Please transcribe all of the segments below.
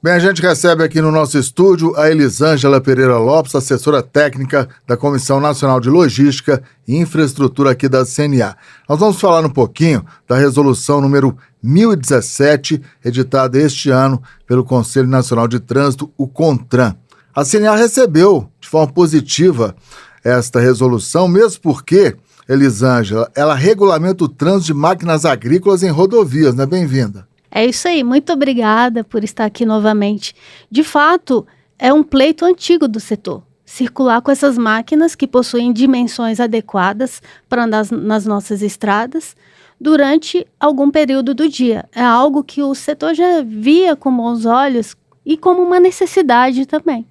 Bem, a gente recebe aqui no nosso estúdio a Elisângela Pereira Lopes, assessora técnica da Comissão Nacional de Logística e Infraestrutura aqui da CNA. Nós vamos falar um pouquinho da resolução número 1017, editada este ano pelo Conselho Nacional de Trânsito, o CONTRAN. A CNA recebeu de forma positiva esta resolução, mesmo porque, Elisângela, ela regulamenta o trânsito de máquinas agrícolas em rodovias, né? Bem-vinda. É isso aí, muito obrigada por estar aqui novamente. De fato, é um pleito antigo do setor. Circular com essas máquinas que possuem dimensões adequadas para andar nas nossas estradas durante algum período do dia. É algo que o setor já via com bons olhos e como uma necessidade também.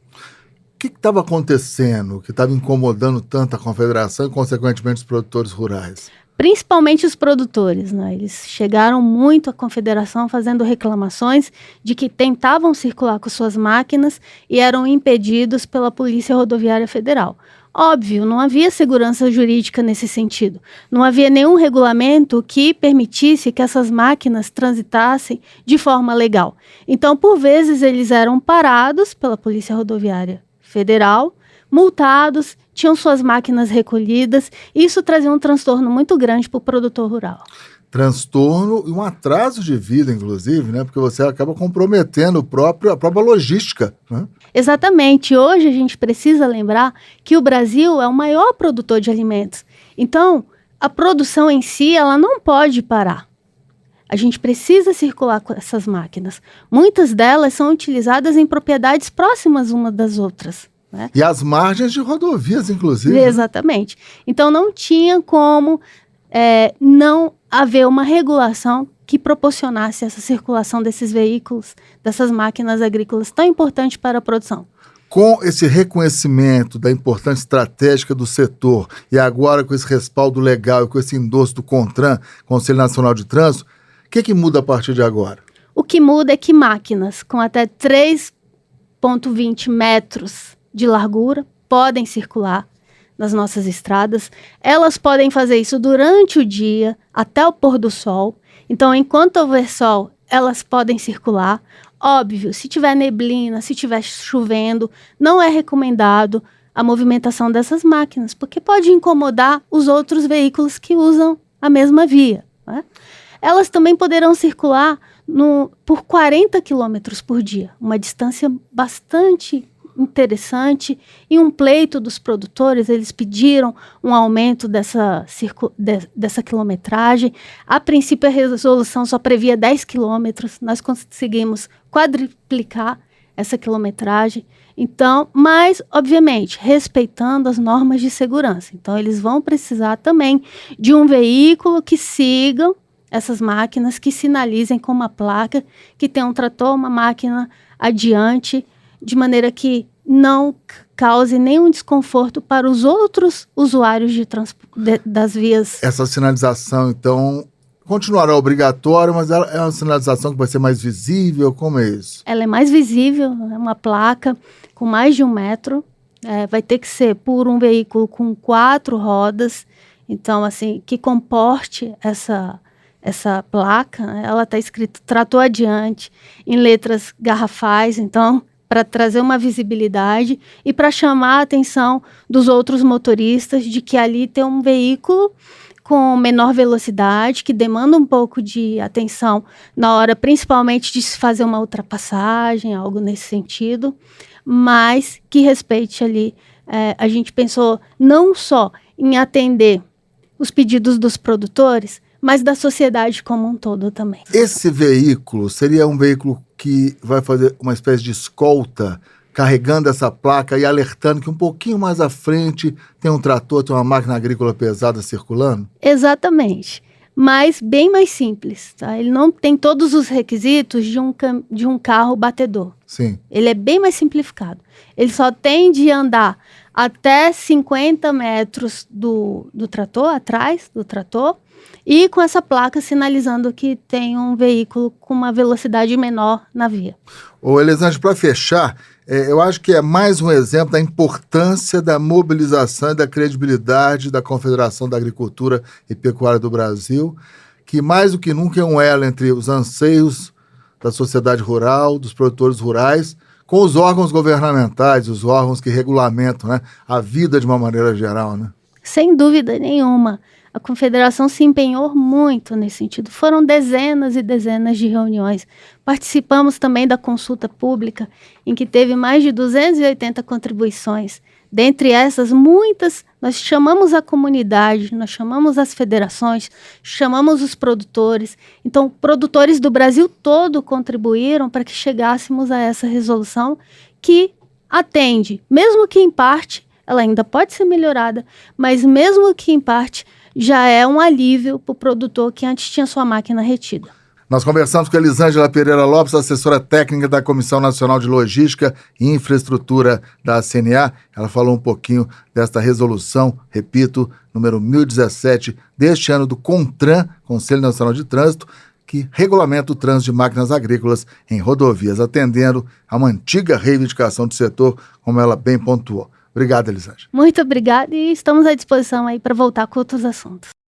O que estava acontecendo, que estava incomodando tanto a Confederação e, consequentemente, os produtores rurais? Principalmente os produtores, né? Eles chegaram muito à Confederação fazendo reclamações de que tentavam circular com suas máquinas e eram impedidos pela Polícia Rodoviária Federal. Óbvio, não havia segurança jurídica nesse sentido. Não havia nenhum regulamento que permitisse que essas máquinas transitassem de forma legal. Então, por vezes, eles eram parados pela Polícia Rodoviária Federal, multados, tinham suas máquinas recolhidas, e isso trazia um transtorno muito grande para o produtor rural. Transtorno e um atraso de vida, inclusive, né? Porque você acaba comprometendo a própria logística, né? Exatamente. Hoje a gente precisa lembrar que o Brasil é o maior produtor de alimentos. Então, a produção em si, ela não pode parar. A gente precisa circular com essas máquinas. Muitas delas são utilizadas em propriedades próximas umas das outras, né? E as margens de rodovias, inclusive. Exatamente. Então, não tinha como não haver uma regulação que proporcionasse essa circulação desses veículos, dessas máquinas agrícolas tão importantes para a produção. Com esse reconhecimento da importância estratégica do setor e agora com esse respaldo legal e com esse endosso do CONTRAN, Conselho Nacional de Trânsito, o que muda a partir de agora? O que muda é que máquinas com até 3,20 metros de largura podem circular nas nossas estradas. Elas podem fazer isso durante o dia, até o pôr do sol. Então, enquanto houver sol, elas podem circular. Óbvio, se tiver neblina, se tiver chovendo, não é recomendado a movimentação dessas máquinas, porque pode incomodar os outros veículos que usam a mesma via, né? Elas também poderão circular por 40 quilômetros por dia, uma distância bastante interessante, e um pleito dos produtores. Eles pediram um aumento dessa quilometragem. A princípio, a resolução só previa 10 quilômetros, nós conseguimos quadruplicar essa quilometragem. Então, mas, obviamente, respeitando as normas de segurança. Então, eles vão precisar também de um veículo que siga essas máquinas, que sinalizem com uma placa que tem um trator, uma máquina adiante, de maneira que não cause nenhum desconforto para os outros usuários das vias. Essa sinalização, então, continuará obrigatória, mas ela é uma sinalização que vai ser mais visível? Como é isso? Ela é mais visível, é uma placa com mais de 1 metro, vai ter que ser por um veículo com 4 rodas, então, assim, que comporte essa placa, né? Ela está escrito trator adiante, em letras garrafais, então, para trazer uma visibilidade e para chamar a atenção dos outros motoristas de que ali tem um veículo com menor velocidade, que demanda um pouco de atenção na hora, principalmente de se fazer uma ultrapassagem, algo nesse sentido, mas que respeite ali. A gente pensou não só em atender os pedidos dos produtores, mas da sociedade como um todo também. Esse veículo seria um veículo que vai fazer uma espécie de escolta, carregando essa placa e alertando que um pouquinho mais à frente tem um trator, tem uma máquina agrícola pesada circulando? Exatamente, mas bem mais simples, tá? Ele não tem todos os requisitos de um carro batedor. Sim. Ele é bem mais simplificado. Ele só tem de andar até 50 metros do trator, atrás do trator, e com essa placa sinalizando que tem um veículo com uma velocidade menor na via. Ô, Elisângela, para fechar, eu acho que é mais um exemplo da importância da mobilização e da credibilidade da Confederação da Agricultura e Pecuária do Brasil, que mais do que nunca é um elo entre os anseios da sociedade rural, dos produtores rurais, com os órgãos governamentais, os órgãos que regulamentam, né, a vida de uma maneira geral, né? Sem dúvida nenhuma. A Confederação se empenhou muito nesse sentido. Foram dezenas e dezenas de reuniões. Participamos também da consulta pública, em que teve mais de 280 contribuições. Dentre essas, muitas, nós chamamos a comunidade, nós chamamos as federações, chamamos os produtores. Então, produtores do Brasil todo contribuíram para que chegássemos a essa resolução que atende, mesmo que em parte, ela ainda pode ser melhorada, mas mesmo que em parte, já é um alívio para o produtor que antes tinha sua máquina retida. Nós conversamos com a Elisângela Pereira Lopes, assessora técnica da Comissão Nacional de Logística e Infraestrutura da CNA. Ela falou um pouquinho desta resolução, repito, número 1017 deste ano do CONTRAN, Conselho Nacional de Trânsito, que regulamenta o trânsito de máquinas agrícolas em rodovias, atendendo a uma antiga reivindicação do setor, como ela bem pontuou. Obrigado, Elisângela. Muito obrigada e estamos à disposição aí para voltar com outros assuntos.